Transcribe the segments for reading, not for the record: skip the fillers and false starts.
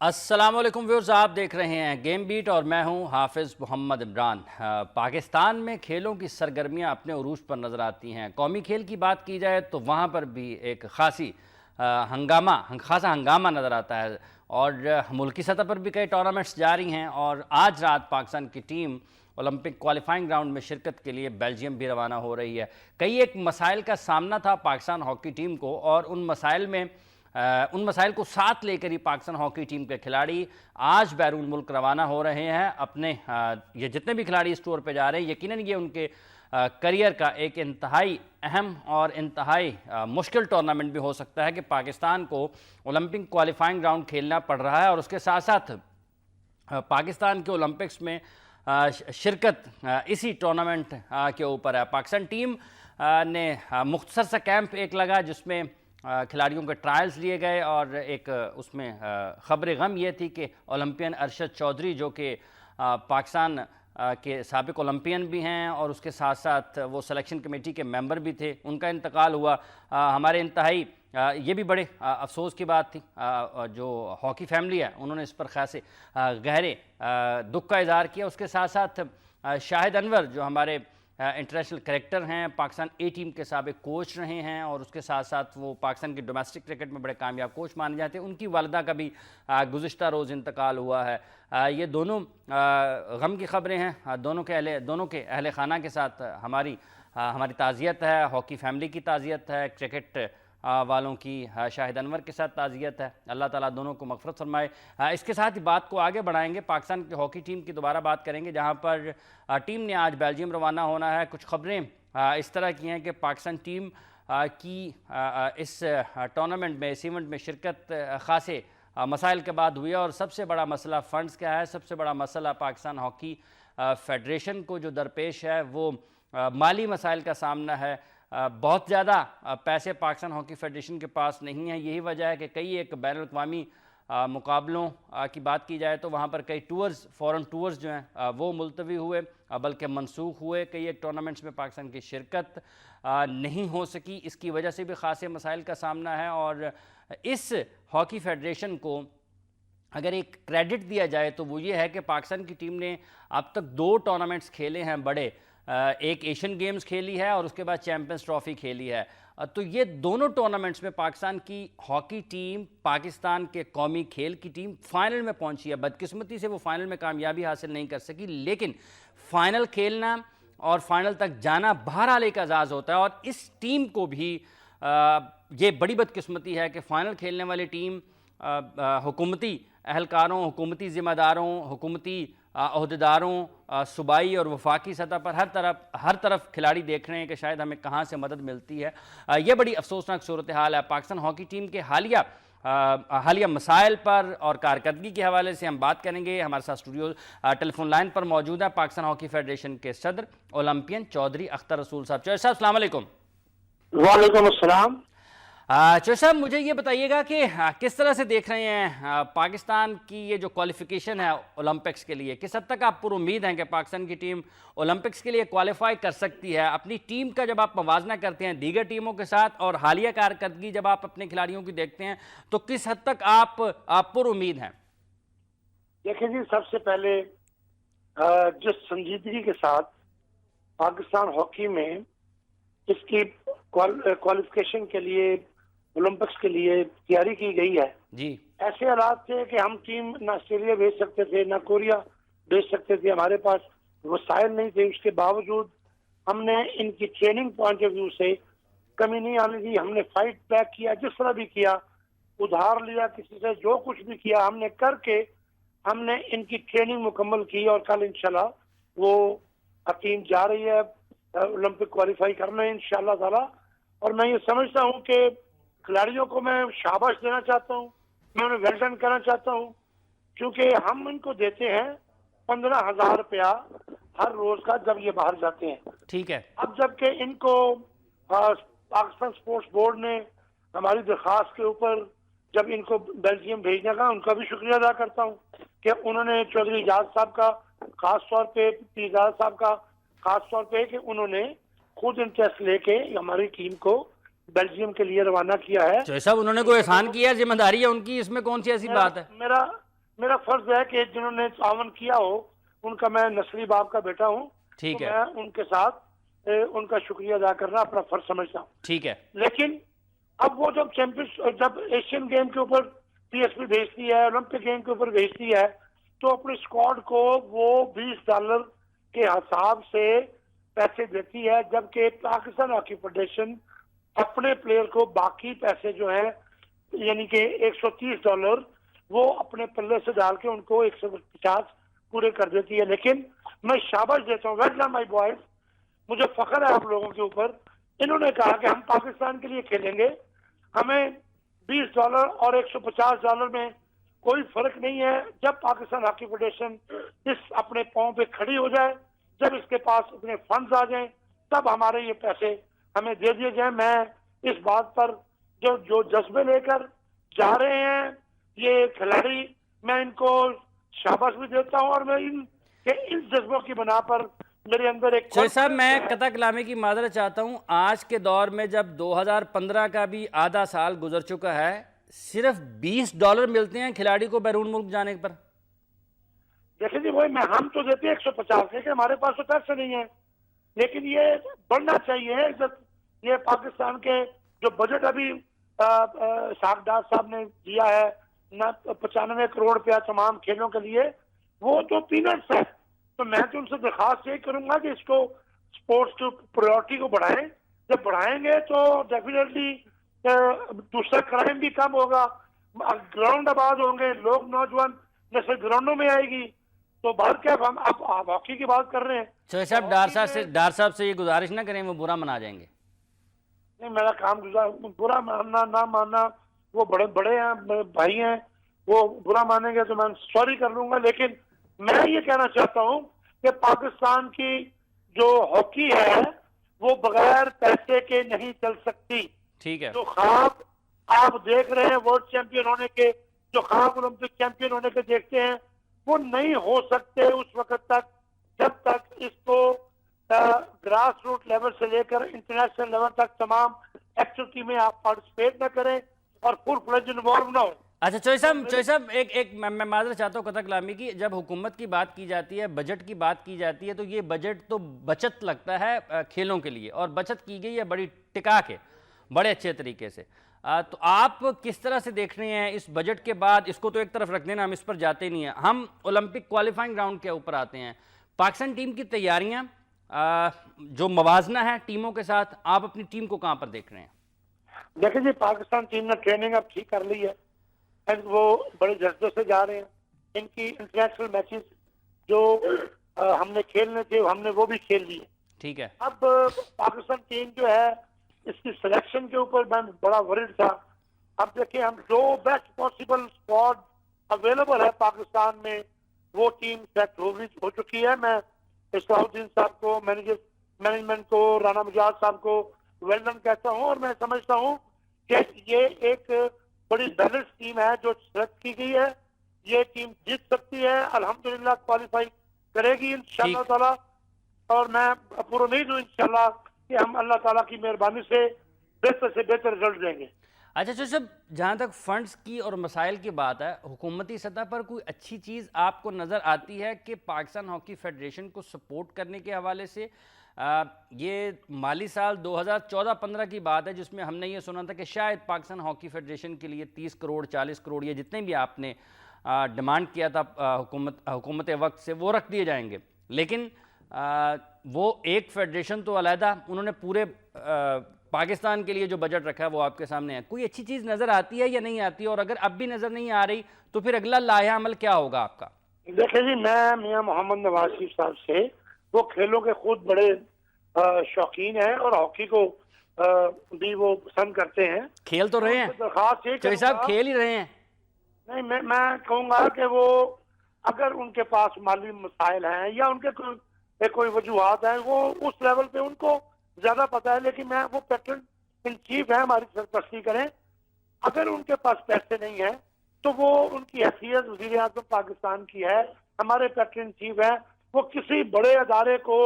अस्सलामुअलैकुम व्यूअर्स, आप देख रहे हैं गेम बीट और मैं हूं हाफिज़ मोहम्मद इमरान। पाकिस्तान में खेलों की सरगर्मियां अपने उरूज पर नज़र आती हैं। कौमी खेल की बात की जाए तो वहां पर भी एक खासा हंगामा नज़र आता है और मुल्की सतह पर भी कई टूर्नामेंट्स जारी हैं। और आज रात पाकिस्तान की टीम ओलंपिक क्वालिफाइंग राउंड में शिरकत के लिए बेल्जियम भी रवाना हो रही है। कई एक मसाइल का सामना था पाकिस्तान हॉकी टीम को और उन मसाइल को साथ लेकर ही पाकिस्तान हॉकी टीम के खिलाड़ी आज बैरून मुल्क रवाना हो रहे हैं। अपने ये जितने भी खिलाड़ी इस टूर पे जा रहे हैं, यकीनन ये उनके करियर का एक इंतहाई अहम और इंतहाई मुश्किल टूर्नामेंट भी हो सकता है कि पाकिस्तान को ओलंपिक क्वालिफाइंग राउंड खेलना पड़ रहा है। और उसके साथ साथ पाकिस्तान के ओलंपिक्स में शिरकत इसी टूर्नामेंट के ऊपर है। पाकिस्तान टीम ने मुख्तसर सा कैंप एक लगा जिसमें खिलाड़ियों के ट्रायल्स लिए गए और एक उसमें ख़बर गम ये थी कि ओलंपियन अरशद चौधरी जो कि पाकिस्तान के साबिक ओलंपियन भी हैं और उसके साथ साथ वो सिलेक्शन कमेटी के मेंबर भी थे, उनका इंतकाल हुआ। हमारे इंतहाई ये भी बड़े अफसोस की बात थी। जो हॉकी फैमिली है उन्होंने इस पर खासे गहरे दुख का इजहार किया। उसके साथ साथ शाहिद अनवर जो हमारे इंटरनेशनल करेक्टर हैं, पाकिस्तान ए टीम के साबिक कोच रहे हैं और उसके साथ साथ वो पाकिस्तान के डोमेस्टिक क्रिकेट में बड़े कामयाब कोच माने जाते हैं, उनकी वालिदा का भी गुज़िश्ता रोज़ इंतकाल हुआ है। ये दोनों गम की ख़बरें हैं। दोनों के अहले खाना के साथ हमारी ताज़ियत है, हॉकी फैमिली की ताज़ियत है, क्रिकेट वालों की शाहिद अनवर के साथ ताज़ियत है। अल्लाह ताला दोनों को मग़फ़िरत फरमाए। इसके साथ ही बात को आगे बढ़ाएंगे, पाकिस्तान की हॉकी टीम की दोबारा बात करेंगे जहां पर टीम ने आज बेल्जियम रवाना होना है। कुछ ख़बरें इस तरह की हैं कि पाकिस्तान टीम की इस टूर्नामेंट में, इस इवेंट में शिरकत ख़ासे मसाइल के बाद हुई है और सबसे बड़ा मसला फ़ंड्स का है। सबसे बड़ा मसला पाकिस्तान हॉकी फेडरेशन को जो दरपेश है वो माली मसाइल का सामना है। बहुत ज़्यादा पैसे पाकिस्तान हॉकी फेडरेशन के पास नहीं है। यही वजह है कि कई एक बैनुल अक़वामी मुकाबलों की बात की जाए तो वहाँ पर कई टूर्स, फ़ॉरेन टूर्स जो हैं वो मुलतवी हुए, बल्कि मनसूख हुए। कई एक टूर्नामेंट्स में पाकिस्तान की शिरकत नहीं हो सकी। इसकी वजह से भी ख़ासे मसाइल का सामना है और इस हॉकी फेडरेशन को अगर एक क्रेडिट दिया जाए तो वो ये है कि पाकिस्तान की टीम ने अब तक 2 टूर्नामेंट्स खेले हैं बड़े। एक एशियन गेम्स खेली है और उसके बाद चैम्पियंस ट्रॉफ़ी खेली है। तो ये दोनों टूर्नामेंट्स में पाकिस्तान की हॉकी टीम, पाकिस्तान के कौमी खेल की टीम फाइनल में पहुंची है। बदकिस्मती से वो फाइनल में कामयाबी हासिल नहीं कर सकी, लेकिन फाइनल खेलना और फाइनल तक जाना बहरहाल एक एजाज़ होता है। और इस टीम को भी ये बड़ी बदकिस्मती है कि फ़ाइनल खेलने वाली टीम हुकूमती एहलकारों, हुकूमती ज़िम्मेदारों, हुकूमती अहदेदारों, सूबाई और वफाकी सतह पर हर तरफ खिलाड़ी देख रहे हैं कि शायद हमें कहाँ से मदद मिलती है। यह बड़ी अफसोसनाक सूरत हाल है। पाकिस्तान हॉकी टीम के हालिया मसाइल पर और कारकर्दगी के हवाले से हम बात करेंगे। हमारे साथ स्टूडियो टेलीफोन लाइन पर मौजूद है पाकिस्तान हॉकी फेडरेशन के सदर ओलंपियन चौधरी अख्तर रसूल साहब। चौधरी साहब अस्सलाम वालेकुम। वालेकुम अस्सलाम। चौधरी साहब मुझे ये बताइएगा कि किस तरह से देख रहे हैं पाकिस्तान की ये जो क्वालिफिकेशन है ओलंपिक्स के लिए, किस हद तक आप पूरी उम्मीद हैं कि पाकिस्तान की टीम ओलंपिक्स के लिए क्वालिफाई कर सकती है? अपनी टीम का जब आप मवाजना करते हैं दीगर टीमों के साथ और हालिया कारकर्दगी जब आप अपने खिलाड़ियों की देखते हैं तो किस हद तक आप पूरी उम्मीद हैं? देखिए जी, सबसे पहले जिस संजीदगी के साथ पाकिस्तान हॉकी में इसकी क्वालिफिकेशन के लिए, ओलंपिक्स के लिए तैयारी की गई है जी, ऐसे हालात थे कि हम टीम ना ऑस्ट्रेलिया भेज सकते थे, ना कोरिया भेज सकते थे, हमारे पास वसाइल नहीं थे। उसके बावजूद हमने इनकी ट्रेनिंग पॉइंट ऑफ व्यू से कमी नहीं आने दी। हमने फाइट बैक किया, जिस तरह भी किया, उधार लिया किसी से, जो कुछ भी किया हमने करके हमने इनकी ट्रेनिंग मुकम्मल की और कल इंशाल्लाह वो टीम जा रही है ओलंपिक क्वालिफाई करने इंशाल्लाह ताला। और मैं ये समझता हूँ कि खिलाड़ियों को मैं शाबाश देना चाहता हूँ, मैं उन्हें वेल डन करना चाहता हूँ, क्योंकि हम इनको देते हैं 15,000 रुपया हर रोज का जब ये बाहर जाते हैं। ठीक है। अब जबकि इनको पाकिस्तान स्पोर्ट्स बोर्ड ने हमारी दरख्वास्त के ऊपर जब इनको बेल्जियम भेजने का, उनका भी शुक्रिया अदा करता हूँ कि उन्होंने चौधरी एजाज साहब का खास तौर पे, एजाज साहब का खास तौर पे कि उन्होंने खुद इंटरेस्ट लेके हमारी टीम को बेल्जियम के लिए रवाना किया है। चौधरी साहब उन्होंने कोई एहसान किया, जिम्मेदारी है उनकी, इसमें कौन सी ऐसी बात है? मेरा मेरा फर्ज है कि जिन्होंने तावन किया हो उनका, मैं नस्ली बाप का बेटा हूँ, ठीक तो है, मैं उनके साथ उनका शुक्रिया अदा करना अपना फर्ज समझता हूँ। ठीक है। लेकिन अब वो जब एशियन गेम के ऊपर पीएसपी भेजती है, ओलंपिक गेम के ऊपर भेजती है, तो अपने स्क्वाड को वो $20 के हिसाब से पैसे देती है, जबकि पाकिस्तान हॉकी फेडरेशन अपने प्लेयर को बाकी पैसे जो है यानी कि $130 वो अपने पल्ले से डाल के उनको 150 पूरे कर देती है। लेकिन मैं शाबाश देता हूँ, वेल डन माय बॉयज, मुझे फख्र है आप लोगों के ऊपर। इन्होंने कहा कि हम पाकिस्तान के लिए खेलेंगे, हमें $20 और $150 में कोई फर्क नहीं है। जब पाकिस्तान हॉकी फेडरेशन इस अपने पांव पे खड़ी हो जाए, जब इसके पास इतने फंड्स आ जाएं, तब हमारे ये पैसे हमें दे दिए जाए। मैं इस बात पर जो जो जज्बे लेकर जा रहे हैं ये खिलाड़ी, मैं इनको शाबाश भी देता हूं, और मैं इन जज्बों की बना पर मेरे अंदर एक शोएब साहब, मैं कतक कलामी की माजरत चाहता हूं। आज के दौर में जब 2015 का भी आधा साल गुजर चुका है, सिर्फ $20 मिलते हैं खिलाड़ी को बैरून मुल्क जाने पर। देखिए जी, वही मैं, हम तो देते हैं 150, लेकिन हमारे पास तो पैसे नहीं है। लेकिन ये बढ़ना चाहिए। ये पाकिस्तान के जो बजट अभी सागदार साहब ने दिया है ना, 95 करोड़ रुपया तमाम खेलों के लिए, वो तो पीनट्स है। तो मैं तो उनसे दरखास्त ये करूंगा कि इसको स्पोर्ट्स की प्रायोरिटी को बढ़ाएं। जब बढ़ाएंगे तो डेफिनेटली दूसरा क्राइम भी कम होगा, ग्राउंड आबाद होंगे, लोग नौजवान नस्ल ग्राउंडों में आएगी। तो बात क्या, हम आप हॉकी की बात कर रहे हैं। शोएब साहब, डार साहब से ये गुजारिश ना करें, वो बुरा मना जाएंगे। नहीं, मेरा काम बुरा मानना ना मानना, वो बड़े बड़े हैं, भाई हैं, वो बुरा मानेंगे तो मैं सॉरी कर लूंगा। लेकिन मैं ये कहना चाहता हूं कि पाकिस्तान की जो हॉकी है वो बगैर पैसे के नहीं चल सकती। ठीक है। जो ख्वाब आप देख रहे हैं वर्ल्ड चैंपियन होने के, जो ख्वाब ओलंपिक चैंपियन होने के देखते हैं, वो नहीं हो सकते उस वक्त तक जब तक इसको ग्रास रूट लेवल से लेकर इंटरनेशनल लेवल तक तमाम एक्टिविटी में आप पार्टिसिपेट न करें और फुल फ्लेज इन्वॉल्व ना हो। अच्छा शोएब साहब, एक मैं माजरत चाहता हूँ कतक कलामी की, जब हुकूमत की बात की जाती है, बजट की बात की जाती है, तो ये बजट तो बचत लगता है खेलों के लिए, और बचत की गई है बड़ी टिका के, बड़े अच्छे तरीके से। तो आप किस तरह से देख रहे हैं इस बजट के बाद? इसको तो एक तरफ रख देना, हम इस पर जाते नहीं हैं, हम ओलंपिक क्वालिफाइंग राउंड के ऊपर आते हैं। पाकिस्तान टीम की तैयारियां, जो मवाजना है टीमों के साथ, आप अपनी टीम को कहां पर देख रहे हैं? देखिए जी, पाकिस्तान टीम ने ट्रेनिंग अब ठीक कर ली है, वो बड़े जज्बे से जा रहे हैं। इनकी इंटरनेशनल मैचेस जो हमने खेलने थे, हमने वो भी खेल लिए। ठीक है। अब पाकिस्तान टीम जो है, इसकी सिलेक्शन के ऊपर मैं बड़ा वरीड था। अब देखिए, हम जो बेस्ट पॉसिबल स्क्वाड अवेलेबल है पाकिस्तान में, वो टीम सेट हो चुकी है। मैं इस्लाहुद्दीन साहब को, मैनेजमेंट को, राना मुजाद साहब को वेल डन कहता हूँ, और मैं समझता हूँ कि ये एक बड़ी बैलेंस टीम है जो सेलेक्ट की गई है। ये टीम जीत सकती है, अल्हम्दुलिल्लाह क्वालिफाई करेगी इंशाअल्लाह ताला, और मैं पूरा उम्मीद हूँ इंशाअल्लाह कि हम अल्लाह ताला की मेहरबानी से बेहतर रिजल्ट देंगे। अच्छा साहब, जहाँ तक फंड्स की और मसाइल की बात है, हुकूमती सतह पर कोई अच्छी चीज़ आपको नज़र आती है कि पाकिस्तान हॉकी फेडरेशन को सपोर्ट करने के हवाले से? ये माली साल 2014-15 की बात है जिसमें हमने ये सुना था कि शायद पाकिस्तान हॉकी फेडरेशन के लिए 30 करोड़ 40 करोड़ ये जितने भी आपने डिमांड किया था हुकूमत वक्त से, वो रख दिए जाएंगे। लेकिन वो एक फेडरेशन तो अलहदा, उन्होंने पूरे पाकिस्तान के लिए जो बजट रखा है वो आपके सामने है। कोई अच्छी चीज़ नज़र आती है या नहीं आती? और अगर अब भी नज़र नहीं आ रही तो फिर अगला लाया अमल क्या होगा आपका? देखिए जी, मैं मियां मोहम्मद नवाज शरीफ साहब से, वो खेलों के खुद बड़े शौकीन हैं और हॉकी को भी वो पसंद करते हैं। खेल तो रहे हैं दरखास्त साहब, खेल ही रहे हैं। नहीं, मैं कहूँगा कि वो, अगर उनके पास माली मसाइल हैं या उनके कोई वजूहत है, वो उस लेवल पे उनको ज्यादा पता है। लेकिन मैं, वो पैटर्न इन चीफ है, हमारी सरपरस्ती करें। अगर उनके पास पैसे नहीं है तो वो, उनकी हैसियत वज़ीर आज़म पाकिस्तान की है, हमारे पैटर्न चीफ है, वो किसी बड़े अदारे को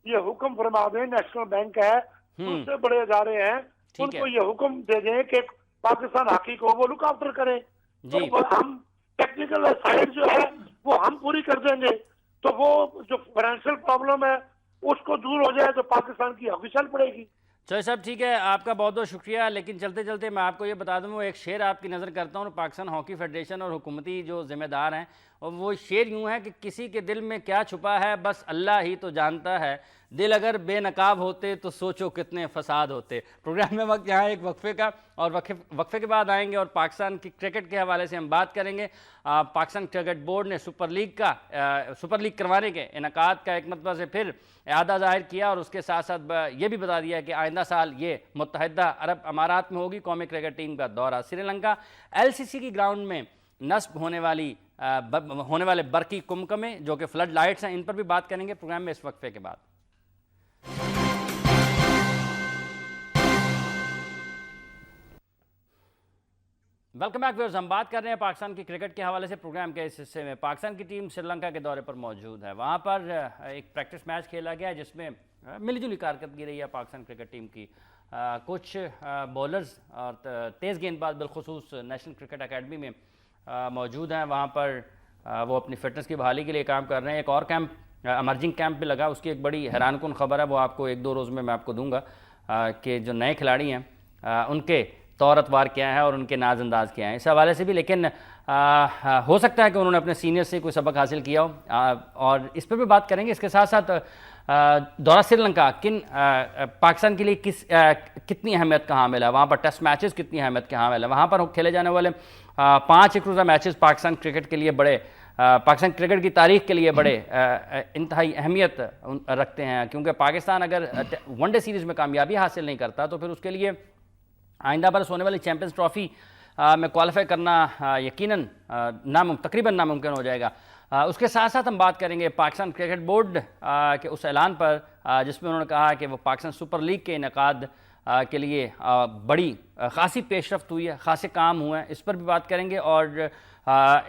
ये हुक्म फरमा दें, नेशनल बैंक है, दूसरे बड़े अदारे हैं, उनको ये हुक्म दे दें कि पाकिस्तान हॉकी को वो लुक आफ्टर करें। तो हम टेक्निकल साइड जो है वो हम पूरी कर देंगे, तो वो जो फाइनेंशियल प्रॉब्लम है उसको दूर हो जाए तो पाकिस्तान की हॉकी चल पड़ेगी। चलो साहब ठीक है, आपका बहुत बहुत शुक्रिया। लेकिन चलते चलते मैं आपको ये बता दूं, वो एक शेर आपकी नज़र करता हूँ पाकिस्तान हॉकी फेडरेशन और हुकूमती जो ज़िम्मेदार हैं, और वो शेर यूँ है कि किसी के दिल में क्या छुपा है बस अल्लाह ही तो जानता है, दिल अगर बेनकाब होते तो सोचो कितने फसाद होते। प्रोग्राम में वक्त यहाँ एक वक्फे का, और वक्फे के बाद आएंगे और पाकिस्तान की क्रिकेट के हवाले से हम बात करेंगे। पाकिस्तान क्रिकेट बोर्ड ने सुपर लीग करवाने के इनकाद का एक मरतबा से फिर इरादा जाहिर किया, और उसके साथ साथ ये भी बता दिया कि आइंदा साल ये मुत्तहिदा अरब अमारात में होगी कौमी क्रिकेट टीम का दौरा। श्रीलंका LCC की ग्राउंड में नस्ब होने वाले बरकी कुमकमे जो कि फ्लड लाइट्स हैं, इन पर भी बात करेंगे प्रोग्राम में इस वक्फे के बाद। वेलकम बैक व्यूअर्स, हम बात कर रहे हैं पाकिस्तान की क्रिकेट के हवाले से। प्रोग्राम के इस हिस्से में पाकिस्तान की टीम श्रीलंका के दौरे पर मौजूद है। वहाँ पर एक प्रैक्टिस मैच खेला गया जिसमें मिलीजुली कारकर्दगी रही है पाकिस्तान क्रिकेट टीम की। कुछ बॉलर्स और तेज़ गेंदबाज बिलखुसूस नेशनल क्रिकेट अकेडमी में मौजूद हैं। वहाँ पर वो अपनी फिटनेस की बहाली के लिए काम कर रहे हैं। एक और कैंप, अमर्जिंग कैंप भी लगा, उसकी एक बड़ी हैरानकुन खबर है, वो आपको 1-2 रोज़ में मैं आपको दूंगा कि जो नए खिलाड़ी हैं उनके तौर अतवार क्या है और उनके नाज अंदाज क्या हैं, इस हवाले से भी। लेकिन हो सकता है कि उन्होंने अपने सीनियर से कोई सबक हासिल किया हो, और इस पर भी बात करेंगे। इसके साथ साथ दौरा श्रीलंका पाकिस्तान के लिए कितनी अहमियत का हामिल है, वहाँ पर टेस्ट मैचेस कितनी अहमियत के हामिल है, वहाँ पर खेले जाने वाले 5 एक रोज़ा मैचेस पाकिस्तान क्रिकेट के लिए पाकिस्तान क्रिकेट की तारीख के लिए बड़े इंतहाई अहमियत रखते हैं, क्योंकि पाकिस्तान अगर वनडे सीरीज़ में कामयाबी हासिल नहीं करता तो फिर उसके लिए आइंदा बरस होने वाली चैंपियंस ट्रॉफी में क्वालिफाई करना यकीनन तकरीबन नामुमकिन हो जाएगा। उसके साथ साथ हम बात करेंगे पाकिस्तान क्रिकेट बोर्ड के उस ऐलान पर जिसमें उन्होंने कहा कि वो पाकिस्तान सुपर लीग के इनेकाद के लिए बड़ी खासी पेशरफ्त हुई है, खासे काम हुए हैं, इस पर भी बात करेंगे। और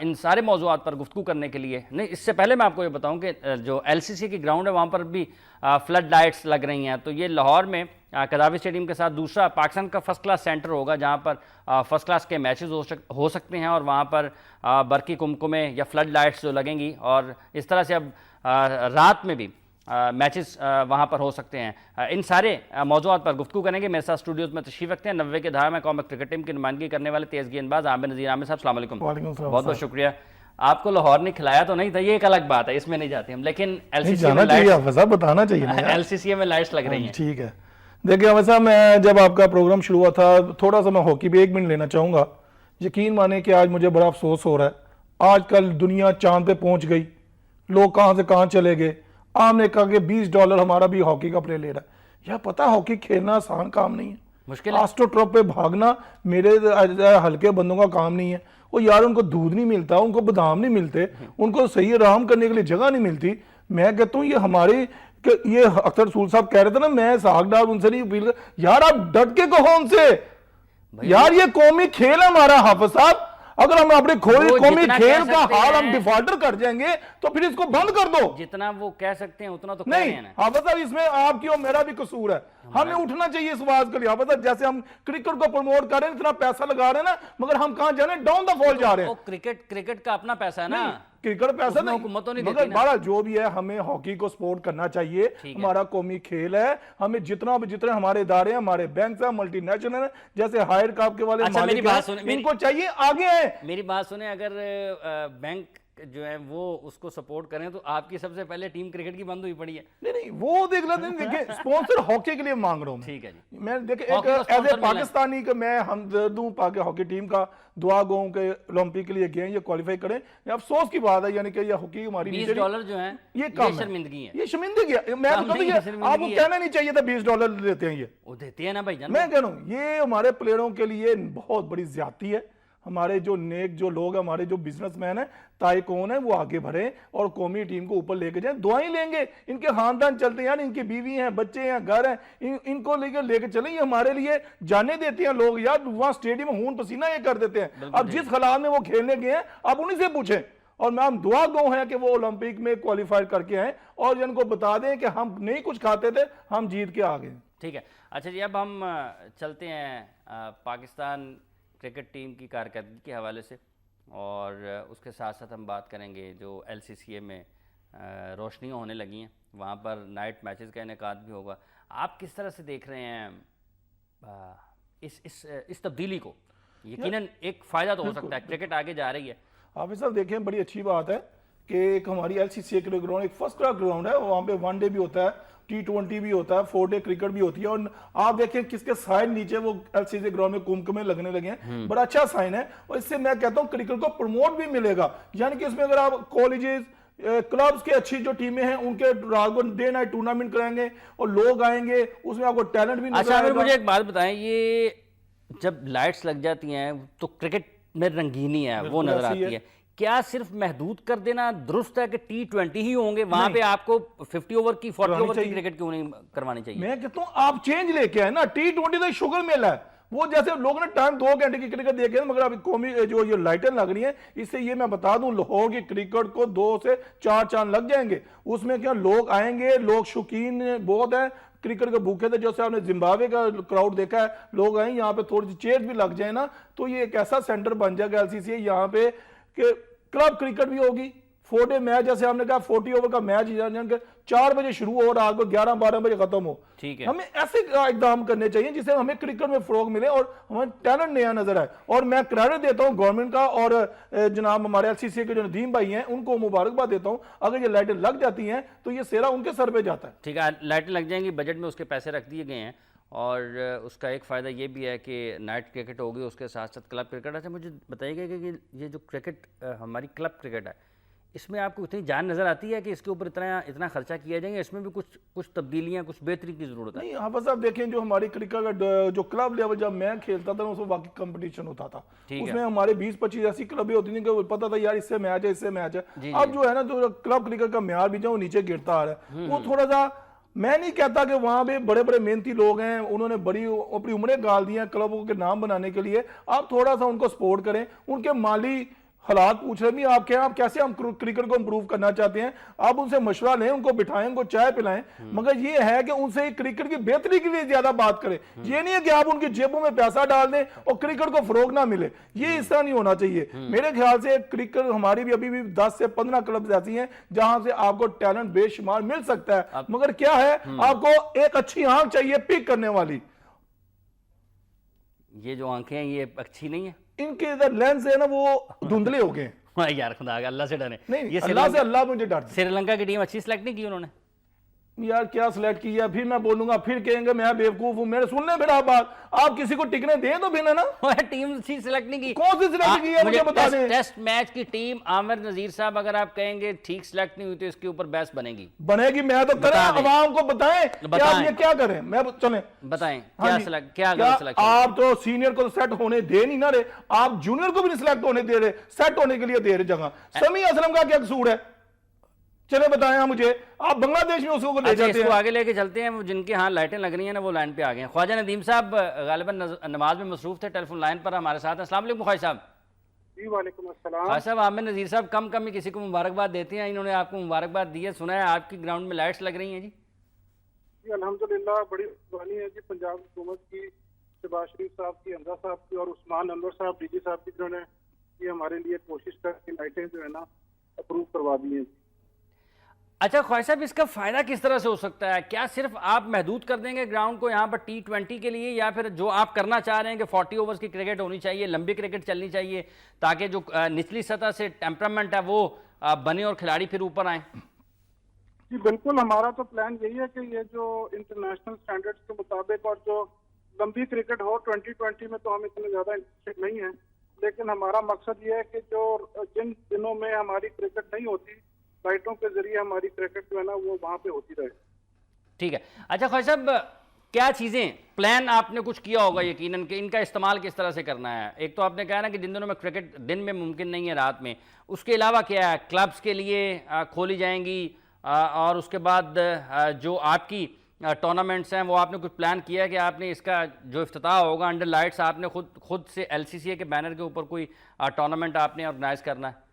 इन सारे मौज़ूआत पर गुफ्तगू करने के लिए नहीं, इससे पहले मैं आपको ये बताऊं कि जो LCC की ग्राउंड है वहाँ पर भी फ्लड लाइट्स लग रही हैं। तो ये लाहौर में कदावी स्टेडियम के साथ दूसरा पाकिस्तान का फर्स्ट क्लास सेंटर होगा जहाँ पर फर्स्ट क्लास के मैचेस हो सकते हैं, और वहाँ पर बरकी कुमकुमे या फ्लड लाइट्स जो लगेंगी, और इस तरह से अब रात में भी मैचेस वहाँ पर हो सकते हैं। इन सारे मौज़ूआत पर गुफ्तगू करेंगे। मेरे साथ स्टूडियोज़ में तशरीफ़ रखते हैं 90 के दहाके में कौमी क्रिकेट टीम की नुमाइंदगी करने वाले तेज़ गेंदबाज आमिर नज़ीर आमिर साहब, अस्सलाम वालेकुम। बहुत बहुत शुक्रिया। आपको लाहौर ने खिलाया तो नहीं था, ये एक अलग बात है, इसमें नहीं जाते हम, लेकिन LCC में बताना चाहिए LCC में लाइट्स लग रही हैं। ठीक है, देखिए वैसा मैं जब आपका प्रोग्राम शुरू हुआ था थोड़ा सा मैं हॉकी भी 1 मिनट लेना चाहूँगा। यकीन माने कि आज मुझे बड़ा अफसोस हो रहा है, आजकल दुनिया चांद पे पहुंच गई, लोग कहाँ से कहाँ चले गए। आपने कहा कि $20 हमारा भी हॉकी का प्ले ले रहा है। यार पता हॉकी खेलना आसान काम नहीं है, मुश्किल आस्ट्रोट्रॉप पे भागना मेरे हल्के बंदों का काम नहीं है। वो यार उनको दूध नहीं मिलता, उनको बादाम नहीं मिलते, उनको सही आराम करने के लिए जगह नहीं मिलती। मैं कहता हूँ ये हमारी, ये अख्तर रसूल साहब कह रहे थे ना, मैं साग डाल उनसे नहीं अपील कर, यार आप डट के कहो उनसे, यार ये कौमी खेल है हमारा। हाफिज साहब अगर हम अपने कौमी खेल का हाल हम डिफॉल्टर कर जाएंगे तो फिर इसको बंद कर दो। जितना वो कह सकते हैं उतना तो नहीं हाफिज साहब, इसमें आपकी और मेरा भी कसूर है, हमें उठना चाहिए इस बात के लिए। हाफिज साहब जैसे हम क्रिकेट को प्रमोट कर रहे हैं, इतना पैसा लगा रहे हैं ना, मगर हम कहां जा रहे हैं, डाउन द फॉल जा रहे हैं। क्रिकेट का अपना पैसा है ना, क्रिकेट पैसा नहीं, हुकूमतों नहीं मगर बड़ा जो भी है हमें हॉकी को सपोर्ट करना चाहिए, हमारा कौमी खेल है। हमें जितने हमारे इदारे हैं, हमारे बैंक है, मल्टीनेशनल है, जैसे हायर काप के वाले इनको चाहिए आगे है। मेरी बात सुने, अगर बैंक जो है वो उसको सपोर्ट करें तो आपकी सबसे पहले टीम क्रिकेट की बंद हुई पड़ी है। नहीं वो देख लेते हैं, देखिए स्पॉन्सर हॉकी के लिए मांग रहा हूं। ठीक है जी, मैं देखिए एक एज ए पाकिस्तानी का मैं हमदर्द हूं, पाकि हॉकी टीम का दुआ गो के ओलंपिक के लिए गए, ये क्वालिफाई करें। ये अफसोस की बात है, यानी कि ये हॉकी हमारी $20 जो है ये कम शर्मिंदगी है, ये शर्मिंदगी है। मैं तो कहता आपको कहना नहीं चाहिए था $20 देते हैं, ये वो देते हैं ना भाई जान। मैं कह रहा हूं ये हमारे प्लेयरों के लिए बहुत बड़ी ज्यादती है। हमारे जो नेक जो लोग, हमारे जो बिजनेसमैन है, ताइकून है, वो आगे बढ़े और कौमी टीम को ऊपर लेके जाएं। दुआएं लेंगे, इनके खानदान चलते हैं यार, इनकी बीवी हैं, बच्चे हैं, घर हैं, इनको लेके चलें। ये हमारे लिए जाने देते हैं लोग यार, वहां स्टेडियम में खून पसीना ये कर देते हैं। अब जिस हालात में वो खेलने गए हैं आप उन्हीं से पूछें, और मैं हम दुआ गो हैं कि वो ओलंपिक में क्वालिफाई करके आए और इनको बता दें कि हम नहीं कुछ खाते थे, हम जीत के आ गए। ठीक है, अच्छा जी, अब हम चलते हैं पाकिस्तान क्रिकेट टीम की कारकर्दगी के हवाले से। और उसके साथ साथ हम बात करेंगे जो LCCA में रोशनियाँ होने लगी हैं, वहाँ पर नाइट मैचेस का इनेकाद भी होगा। आप किस तरह से देख रहे हैं इस तब्दीली को? यकीनन एक फ़ायदा तो हो सकता है, क्रिकेट आगे जा रही है। हाफिज साहब देखें, बड़ी अच्छी बात है कि एक हमारी LCCA के ग्राउंड एक फर्स्ट क्लास ग्राउंड है, वहाँ पे वनडे भी होता है, T20 भी होता है, 4 डे क्रिकेट भी होती है। और आप देखें किसके साइन नीचे वो LCCA ग्राउंड में कुमकुमे लगने लगे हैं, बड़ा अच्छा साइन है। और इससे मैं कहता हूँ क्रिकेट को प्रमोट भी मिलेगा, यानी कि इसमें अगर आप कॉलेजेस क्लब्स के अच्छी जो टीमें हैं उनके रात को डे नाइट टूर्नामेंट कराएंगे और लोग आएंगे, उसमें आपको टैलेंट भी अच्छा आमिर, मुझे एक बात बताएं, ये जब लाइट्स लग जाती हैं तो क्रिकेट में रंगीनी है वो नजर आती है, क्या सिर्फ महदूद कर देना दुरुस्त है कि T20 ही होंगे? वहां पे आपको 50 ओवर की 40 ओवर की क्रिकेट क्यों नहीं करवानी चाहिए? मैं कहता हूं आप चेंज लेके आए ना। T20 तो शुगर मेला है, वो जैसे लोग ने टाइम 2 घंटे की क्रिकेट देखे, मगर अभी कौमी जो ये लाइटें लग रही हैं, इससे ये मैं बता दूं लाहौर की क्रिकेट को 2 से 4 चांद लग जाएंगे। उसमें क्या लोग आएंगे, लोग शौकीन बहुत है क्रिकेट के भूखे थे। जैसे आपने जिम्बाब्वे का क्राउड देखा है, लोग आए, यहाँ पे थोड़ी सी चेयर भी लग जाए ना तो ये एक ऐसा सेंटर बन जाएगा LCCA यहाँ पे कि क्लब क्रिकेट भी होगी। 4 डे मैच, जैसे हमने कहा 40 ओवर का मैच 4 बजे शुरू हो, रात को 11-12 बजे खत्म हो। ठीक है, हमें ऐसे इकदाम करने चाहिए जिससे हमें क्रिकेट में फरोग मिले और हमें टैलेंट नया नजर आए। और मैं क्रेडिट देता हूं गवर्नमेंट का और जनाब हमारे LCCA के जो नदीम भाई हैं उनको मुबारकबाद देता हूं। अगर ये लाइटें लग जाती हैं तो ये सेरा उनके सर पे जाता है। ठीक है, लाइटें लग जाएंगी, बजट में उसके पैसे रख दिए गए हैं और उसका एक फ़ायदा ये भी है कि नाइट क्रिकेट होगी, उसके साथ साथ क्लब क्रिकेट। अच्छा मुझे बताइएगा कि ये जो क्रिकेट हमारी क्लब क्रिकेट है, इसमें आपको इतनी जान नज़र आती है कि इसके ऊपर इतना खर्चा किया जाएगा? इसमें भी कुछ तब्दीलियां, कुछ बेहतरी की ज़रूरत है? नहीं, हाँ बस आप देखें जो हमारी क्रिकेट जो क्लब लेवल जब मैं खेलता था उसमें बाकी कंपटीशन होता था, उसमें हमारे 20-25 ऐसी क्लबें होती थी कि पता था यार इससे मैच है, इससे मैच है। अब जो है ना जो क्लब क्रिकेट का म्यार भी जो नीचे गिरता आ रहा है, वो थोड़ा सा, मैं नहीं कहता कि वहां पे बड़े बड़े मेहनती लोग हैं, उन्होंने बड़ी अपनी उम्रें गाल दी हैं क्लबों के नाम बनाने के लिए। आप थोड़ा सा उनको सपोर्ट करें, उनके माली हालात पूछ रहे हैं आप क्या, आप कैसे हम क्रिकेट को इंप्रूव करना चाहते हैं, आप उनसे मशवरा लें, उनको बिठाएं, उनको चाय पिलाएं, मगर ये है कि उनसे क्रिकेट की बेहतरी के लिए ज्यादा बात करें। ये नहीं है कि आप उनकी जेबों में पैसा डाल दें और क्रिकेट को फरोग ना मिले, ये इस तरह नहीं होना चाहिए। मेरे ख्याल से क्रिकेट हमारी भी अभी भी 10 से 15 क्लब ऐसी हैं जहां से आपको टैलेंट बेशुमार मिल सकता है, मगर क्या है आपको एक अच्छी आंख चाहिए पिक करने वाली। ये जो आंखें हैं ये अच्छी नहीं है, इनके इधर लेंस है ना वो धुंधले हो गए। यार खुदा अल्लाह से डरे। नहीं, ये अल्लाह से अल्लाह मुझे डरता। श्रीलंका की टीम अच्छी सिलेक्ट नहीं की उन्होंने? यार क्या सिलेक्ट किया, फिर मैं बोलूंगा, फिर कहेंगे मैं बेवकूफ हूं। मेरे सुन ले फिर आप बात, आप किसी को टिकने दें तो फिर ना। टीम अच्छी सिलेक्ट नहीं की। कौन सी सिलेक्ट की है मुझे बता दें। टेस्ट मैच की टीम आमिर नजीर साहब, अगर आप कहेंगे ठीक सिलेक्ट नहीं हुई तो इसके ऊपर बहस बनेगी। मैं तो करें, आवाम को बताएं आप ये क्या करें। मैं चले बताएं क्या सिलेक्ट, क्या सिलेक्ट? आप तो सीनियर को सेट होने दे नहीं ना रहे, आप जूनियर को भी नहीं सिलेक्ट होने दे रहे, सेट होने के लिए दे रहे जगह। समी असलम का क्या कसूर है? चले बताएं मुझे, आप बांग्लादेश में उसको ले जाते हैं। आगे लेके चलते हैं, जिनके यहाँ लाइटें लग रही हैं ना वो लाइन पे आ गए हैं। ख्वाजा नदीम साहब गालिबन नमाज में मसरूफ थे, टेलीफोन लाइन पर हमारे साथ हैं। अस्सलाम वालेकुम ख्वाजा साहब। जी वालेकुम अस्सलाम। ख्वाजा साहब, आमिर नजीर साहब कम ही किसी को मुबारकबाद देते हैं, इन्होंने आपको मुबारकबाद दी है। सुना है आपकी ग्राउंड में लाइट्स लग रही हैं जी? अल्हम्दुलिल्लाह, बड़ी मेहरबानी है जी पंजाब हुकूमत की, शहबाज शरीफ साहब की, हमजा साहब की और उस्मान अनवर साहब डीजी साहब की, जिन्होंने ये हमारे लिए कोशिश करके लाइटें जो है ना अप्रूव करवा दी हैं। अच्छा ख्वाजा साहब, इसका फायदा किस तरह से हो सकता है? क्या सिर्फ आप महदूद कर देंगे ग्राउंड को यहाँ पर T20 के लिए, या फिर जो आप करना चाह रहे हैं कि 40 ओवर्स की क्रिकेट होनी चाहिए, लंबी क्रिकेट चलनी चाहिए, ताकि जो निचली सतह से टेम्परामेंट है वो बने और खिलाड़ी फिर ऊपर आए? जी बिल्कुल, हमारा तो प्लान यही है कि ये जो इंटरनेशनल स्टैंडर्ड्स के मुताबिक और जो लंबी क्रिकेट हो, 2020 में तो हम इतने ज्यादा इंटरेस्टेड नहीं है, लेकिन हमारा मकसद ये है कि जो जिन दिनों में हमारी क्रिकेट नहीं होती, लाइटों के जरिए हमारी क्रिकेट जो है ना वो वहां पे होती रहे। ठीक है। अच्छा ख्वाजा साहब, क्या चीज़ें प्लान आपने कुछ किया होगा यकीनन कि इनका इस्तेमाल किस तरह से करना है? एक तो आपने कहा ना कि जिन दिनों में क्रिकेट दिन में मुमकिन नहीं है, रात में, उसके अलावा क्या है? क्लब्स के लिए खोली जाएंगी और उसके बाद जो आपकी टूर्नामेंट्स हैं वो आपने कुछ प्लान किया है कि आपने इसका जो इफ्तिताह होगा अंडर लाइट्स, आपने खुद से LCCA के बैनर के ऊपर कोई टूर्नामेंट आपने ऑर्गेनाइज करना है?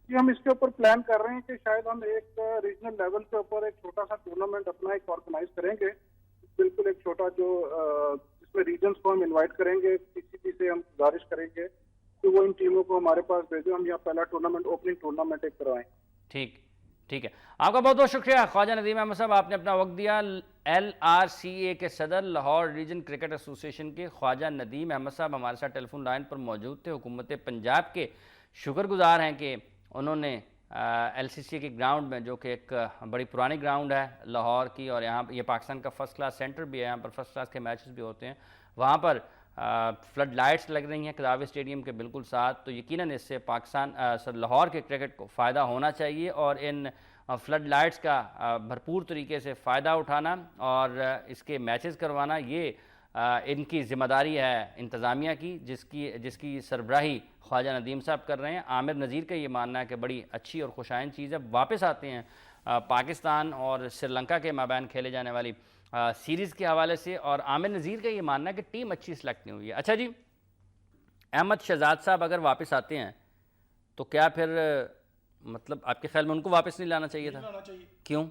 जी हम इसके ऊपर प्लान कर रहे हैं कि शायद हम एक रीजनल लेवल के ऊपर एक छोटा सा टूर्नामेंट अपना एक ऑर्गेनाइज करेंगे, बिल्कुल एक छोटा, जो जिसमें रीजन्स को हम इनवाइट करेंगे, PCB से हम गुजारिश करेंगे कि वो इन टीमों को हमारे पास भेजें, हम यहाँ पहला टूर्नामेंट, ओपनिंग टूर्नामेंट एक करवाएं। ठीक ठीक है, आपका बहुत बहुत शुक्रिया ख्वाजा नदीम अहमद साहब, आपने अपना वक्त दिया। LRCA के सदर, लाहौर रीजन क्रिकेट एसोसिएशन के ख्वाजा नदीम अहमद साहब हमारे साथ टेलीफोन लाइन पर मौजूद थे। हुकूमत पंजाब के शुक्रगुजार हैं कि उन्होंने LCCA के ग्राउंड में, जो कि एक बड़ी पुरानी ग्राउंड है लाहौर की, और यहाँ ये पाकिस्तान का फर्स्ट क्लास सेंटर भी है, यहाँ पर फर्स्ट क्लास के मैचेस भी होते हैं, वहाँ पर फ्लड लाइट्स लग रही हैं कदावी स्टेडियम के बिल्कुल साथ। तो यकीनन इससे पाकिस्तान लाहौर के क्रिकेट को फ़ायदा होना चाहिए, और इन फ्लड लाइट्स का भरपूर तरीके से फ़ायदा उठाना और इसके मैचेस करवाना, ये इनकी ज़िम्मेदारी है इंतज़ामिया की, जिसकी सरबराही ख्वाजा नदीम साहब कर रहे हैं। आमिर नज़ीर का ये मानना है कि बड़ी अच्छी और खुशाइन चीज़ है। वापस आते हैं पाकिस्तान और श्रीलंका के माबैन खेले जाने वाली सीरीज़ के हवाले से, और आमिर नज़ीर का ये मानना है कि टीम अच्छी सिलेक्ट नहीं हुई है। अच्छा जी, अहमद शहजाद साहब अगर वापस आते हैं तो क्या फिर मतलब आपके ख्याल में उनको वापस नहीं लाना चाहिए था? क्यों?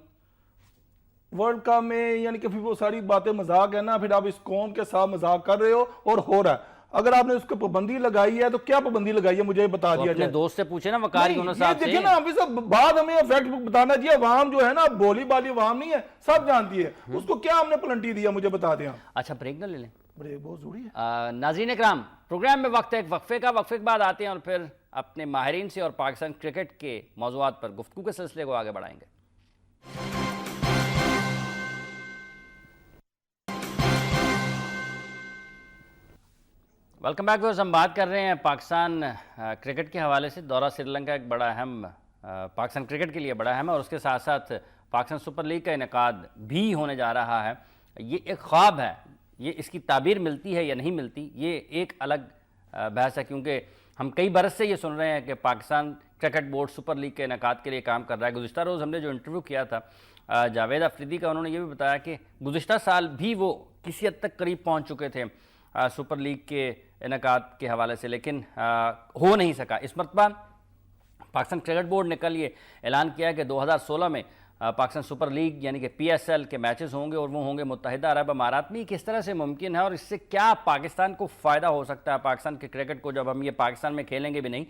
वर्ल्ड कप में यानी कि फिर वो सारी बातें मजाक है ना, फिर आप इस कौम के साथ मजाक कर रहे हो और हो रहा है। अगर आपने उसको पाबंदी लगाई है तो क्या पाबंदी लगाई है, मुझे बता दिया अपने जाए। दोस्त से पूछे ना, वकार यूनुस साहब से। देखिए ना, अभी सब बात हमें फैक्ट बताना चाहिए। अवाम जो है ना, भोली बाली अवाम नहीं है, सब जानती है। उसको क्या हमने प्लेंटी दिया, मुझे बता दें। अच्छा, ब्रेक ना ले लें? ब्रेक बहुत जरूरी है। नाज़रीन इकराम, प्रोग्राम में वक्त है एक वक्फे का। वक्फे के बाद आते हैं और फिर अपने माहिरीन से और पाकिस्तान क्रिकेट के मौज़ूआत पर गुफ्तगू के सिलसिले को आगे बढ़ाएंगे। वेलकम बैक व्यूअर्स, हम बात कर रहे हैं पाकिस्तान क्रिकेट के हवाले से। दौरा श्रीलंका एक बड़ा अहम पाकिस्तान क्रिकेट के लिए बड़ा अहम है, और उसके साथ साथ पाकिस्तान सुपर लीग का इनेकाद भी होने जा रहा है। ये एक ख्वाब है, ये इसकी ताबीर मिलती है या नहीं मिलती, ये एक अलग बहस है, क्योंकि हम कई बरस से ये सुन रहे हैं कि Pakistan cricket board super league के इनेकाद के लिए काम कर रहा है। गुज़िश्ता रोज़ हमने जो इंटरव्यू किया था जावेद अफरीदी का, उन्होंने ये भी बताया कि गुज़िश्ता साल भी वो किसी हद तक करीब पहुँच चुके थे सुपर लीग के इनेकाद के हवाले से, लेकिन हो नहीं सका। इस मरतबा पाकिस्तान क्रिकेट बोर्ड ने कल ये ऐलान किया कि 2016 में पाकिस्तान सुपर लीग यानी कि PSL के मैचेस होंगे, और वो होंगे मुत्तहिदा अरब अमारात में। किस तरह से मुमकिन है और इससे क्या पाकिस्तान को फ़ायदा हो सकता है, पाकिस्तान के क्रिकेट को, जब हम ये पाकिस्तान में खेलेंगे भी नहीं?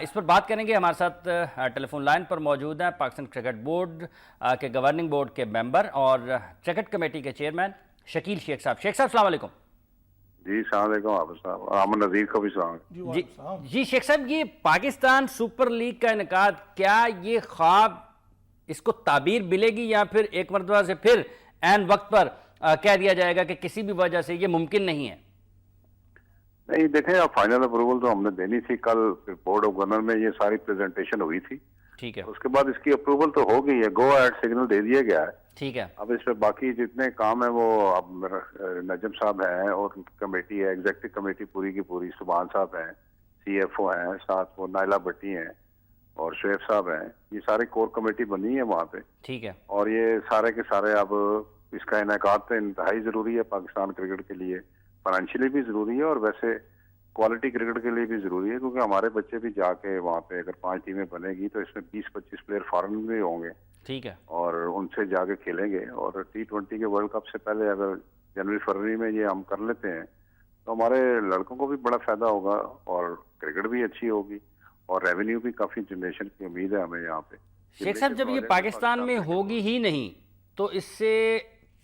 इस पर बात करेंगे। हमारे साथ टेलीफोन लाइन पर मौजूद हैं पाकिस्तान क्रिकेट बोर्ड के गवर्निंग बोर्ड के मेंबर और क्रिकेट कमेटी के चेयरमैन शकील शेख साहब। शेख साहब, अस्सलाम वालेकुम। जी साहब, आमिर नज़ीर का भी सलाम। जी शेख साहब, ये पाकिस्तान सुपर लीग का इनेकाद, क्या ये ख्वाब, इसको ताबीर मिलेगी या फिर एक मरतबा से फिर ऐन वक्त पर कह दिया जाएगा कि किसी भी वजह से ये मुमकिन नहीं है? नहीं, देखें, अब फाइनल अप्रूवल तो हमने देनी थी। कल बोर्ड ऑफ गवर्नर में ये सारी प्रेजेंटेशन हुई थी। ठीक है, उसके बाद इसकी अप्रूवल तो हो गई है, गो अहेड सिग्नल दे दिया गया है। ठीक है, अब इस पे बाकी जितने काम है वो अब मेरा नजम साहब हैं और कमेटी है, एग्जेक्टिव कमेटी पूरी की पूरी, सुभान साहब हैं, CFO हैं, साथ वो नाइला भट्टी हैं और शुएब साहब हैं। ये सारी कोर कमेटी बनी है वहाँ पे। ठीक है, और ये सारे के सारे, अब इसका इनेकाद तो इंतहाई जरूरी है पाकिस्तान क्रिकेट के लिए, फाइनेंशियली भी जरूरी है और वैसे क्वालिटी क्रिकेट के लिए भी जरूरी है, क्योंकि हमारे बच्चे भी जाके वहाँ पे अगर 5 टीमें बनेगी तो इसमें 20-25 प्लेयर फॉरेन में भी होंगे। ठीक है, और उनसे जाके खेलेंगे। और T20 के वर्ल्ड कप से पहले अगर जनवरी-फरवरी में ये हम कर लेते हैं तो हमारे लड़कों को भी बड़ा फायदा होगा और क्रिकेट भी अच्छी होगी और रेवेन्यू भी काफी जनरेशन की उम्मीद है हमें यहाँ पे। शेख साहब, जब ये पाकिस्तान में होगी ही नहीं तो इससे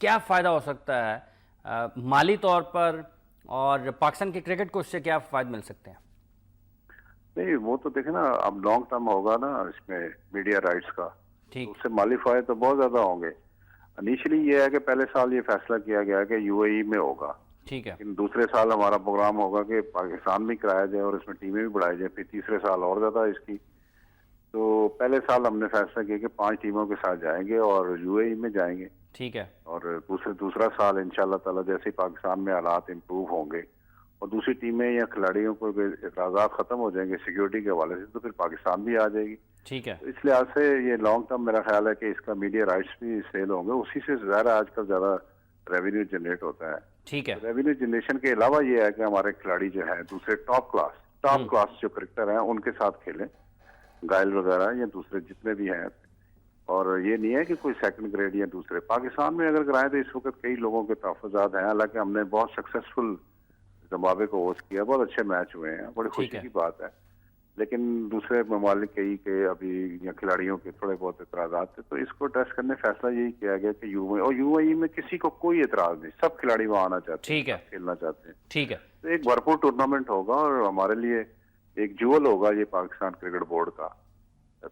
क्या फ़ायदा हो सकता है माली तौर पर, और पाकिस्तान के क्रिकेट को इससे क्या फ़ायदे मिल सकते हैं? नहीं, वो तो देखे ना, अब लॉन्ग टर्म होगा ना इसमें मीडिया राइट्स का, ठीक, तो उससे माली फायदे तो बहुत ज्यादा होंगे। इनिशियली ये है कि पहले साल ये फैसला किया गया कि UAE में होगा, ठीक है, लेकिन दूसरे साल हमारा प्रोग्राम होगा कि पाकिस्तान में कराया जाए और इसमें टीमें भी बढ़ाई जाए, फिर तीसरे साल और ज्यादा इसकी। तो पहले साल हमने फैसला किया कि 5 टीमों के साथ जाएंगे और UAE में जाएंगे, ठीक है, और दूसरा साल इंशाल्लाह ताला जैसे ही पाकिस्तान में हालात इम्प्रूव होंगे और दूसरी टीमें या खिलाड़ियों को एतराज़ात खत्म हो जाएंगे सिक्योरिटी के हवाले से, तो फिर पाकिस्तान भी आ जाएगी। ठीक है, तो इस लिहाज से ये लॉन्ग टर्म मेरा ख्याल है कि इसका मीडिया राइट्स भी सेल होंगे, उसी से ज़्यादा आजकल ज़्यादा रेवेन्यू जनरेट होता है। ठीक है, रेवेन्यू जनरेशन के अलावा ये है कि हमारे खिलाड़ी जो है दूसरे टॉप क्लास जो क्रिकेटर हैं उनके साथ खेलें, गायल वगैरह या दूसरे जितने भी हैं, और ये नहीं है कि कोई सेकंड ग्रेड या दूसरे। पाकिस्तान में अगर कराएं तो इस वक्त कई लोगों के तहफ़्फ़ुज़ात हैं, हालांकि हमने बहुत सक्सेसफुल जिम्बाब्वे को होस्ट किया, बहुत अच्छे मैच हुए हैं, बड़ी ठीक खुशी है। की बात है। लेकिन दूसरे ममालिक कई के अभी या खिलाड़ियों के थोड़े बहुत एतराजात थे, तो इसको टेस्ट करने फैसला यही किया गया कि यूएई, और यूएई में किसी को कोई एतराज नहीं, सब खिलाड़ी वहां आना चाहते हैं, ठीक है। सब खेलना चाहते हैं। ठीक है। तो एक भरपूर टूर्नामेंट होगा और हमारे लिए एक ज्वेल होगा ये पाकिस्तान क्रिकेट बोर्ड का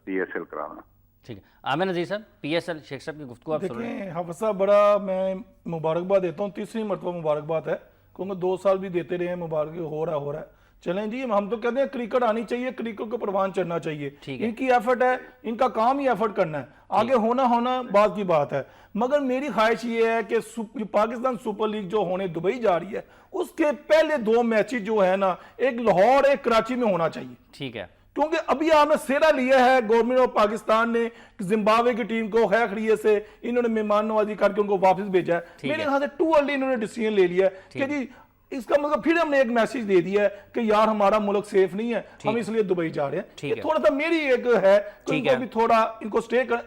PSL कराना। ठीक है। आमिर नज़ीर साहब, PSL शेख साहब की गुफ्तगू आप सुन रहे हैं। देखिए हाफिज साहब, बड़ा मैं मुबारकबाद देता हूँ, तीसरी मरतबा मुबारकबाद है, क्योंकि 2 साल भी देते रहे हैं, मुबारक हो रहा है। चलें जी, हम तो कहते हैं क्रिकेट आनी चाहिए, क्रिकेट को परवान चढ़ना चाहिए, ठीक है। इनकी एफर्ट है, इनका काम ही एफर्ट करना है, आगे होना बात की बात है। मगर मेरी ख्वाहिश ये है कि पाकिस्तान सुपर लीग जो होने दुबई जा रही है, उसके पहले 2 मैचेस जो है ना, एक लाहौर एक कराची में होना चाहिए। ठीक है। क्योंकि अभी आपने सेरा लिया है गवर्नमेंट ऑफ पाकिस्तान ने, जिम्बाब्वे की टीम को खैर खड़िए से इन्होंने मेहमान नवाजी करके उनको वापस भेजा है। मेरे ख्याल से टू अर्ली इन्होंने डिसीजन ले लिया है कि जी इसका मतलब फिर हमने एक मैसेज दे दिया है कि यार हमारा मुल्क सेफ नहीं है, हम इसलिए दुबई जा रहे हैं। ये थोड़ा सा मेरी एक है कि इनको भी थोड़ा इनको स्टे कर,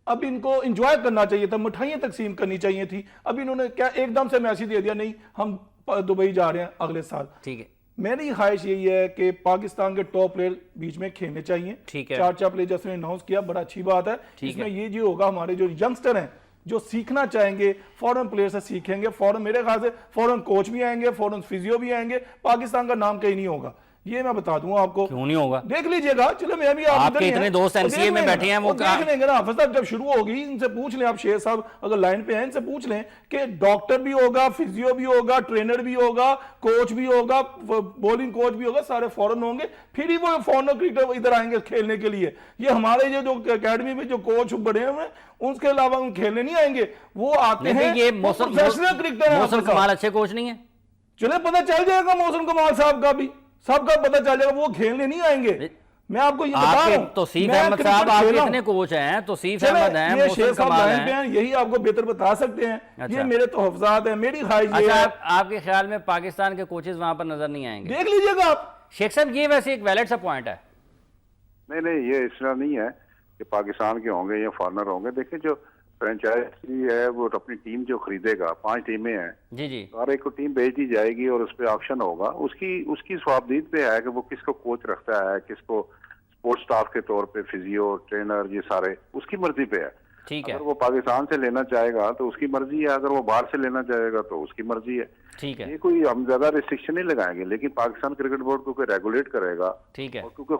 अब इनको एंजॉय करना चाहिए था, मिठाइयां तकसीम करनी चाहिए थी। अब इन्होंने क्या एकदम से मैसेज दे दिया, नहीं हम दुबई जा रहे हैं अगले साल। ठीक है। मेरी ख्वाहिश यही है कि पाकिस्तान के टॉप प्लेयर बीच में खेलने चाहिए। ठीक है। 4 प्लेयर जैसे अनाउंस किया, बड़ा अच्छी बात है। इसमें ये जो होगा, हमारे जो यंगस्टर हैं जो सीखना चाहेंगे, फॉरेन प्लेयर से सीखेंगे, फॉरेन, मेरे ख्याल से फॉरेन कोच भी आएंगे, फॉरेन फिजियो भी आएंगे, पाकिस्तान का नाम कहीं नहीं होगा, ये मैं बता दूंगा आपको। क्यों नहीं होगा? देख लीजिएगा। चलो मैं भी आपके इतने दोस्त NCA में बैठे हैं, वो देख लेंगे ना हाफिज साहब, जब शुरू होगी इनसे पूछ लें आप, शेर साहब अगर लाइन पे हैं, इनसे पूछ लें कि डॉक्टर भी होगा, फिजियो भी होगा, ट्रेनर भी होगा, कोच भी होगा, बॉलिंग कोच भी होगा, सारे फॉरेन होंगे, फिर ही वो फॉरेन क्रिकेटर इधर आएंगे खेलने के लिए। ये हमारे जो अकेडमी में जो कोच बने हुए हैं, उसके अलावा हम खेलने नहीं आएंगे, वो आते हैं, ये प्रोफेशनल क्रिकेटर है। मौसम कमाल अच्छे कोच नहीं है? चले पता चल जाएगा मौसम कमाल साहब का भी, सबका पता चल जाएगा, वो खेलने नहीं आएंगे। मैं आपको ये बता रहा हूं, तौसीफ अहमद साहब आपके इतने कोच हैं, तौसीफ अहमद हैं, ये शेर साहब कमाल लाइन पे हैं, यही आपको बेहतर बता सकते हैं। अच्छा। ये मेरे तहफ़्ज़ात हैं, मेरी ख्वाहिश ये अच्छा, है। आपके ख्याल में पाकिस्तान के कोचेज वहां पर नजर नहीं आएंगे? देख लीजिएगा आप। शेख साहब, ये वैसे एक वैलिड सा पॉइंट है। नहीं, ये इस तरह नहीं है कि पाकिस्तान के होंगे या फॉरनर होंगे। देखिए, जो फ्रेंचाइजी है वो अपनी टीम जो खरीदेगा, 5 टीमें हैं जी जी, और एक को टीम बेच दी जाएगी और उस पर ऑप्शन होगा, उसकी स्वाबदीद पे है कि वो किसको कोच रखता है, किसको स्पोर्ट्स स्टाफ के तौर पे, फिजियो, ट्रेनर, ये सारे उसकी मर्जी पे है। ठीक है। अगर वो पाकिस्तान से लेना चाहेगा तो उसकी मर्जी है, अगर वो बाहर से लेना चाहेगा तो उसकी मर्जी है। ठीक है। ये कोई हम ज्यादा रिस्ट्रिक्शन नहीं लगाएंगे, लेकिन पाकिस्तान क्रिकेट बोर्ड को रेगुलेट करेगा। ठीक है। और क्योंकि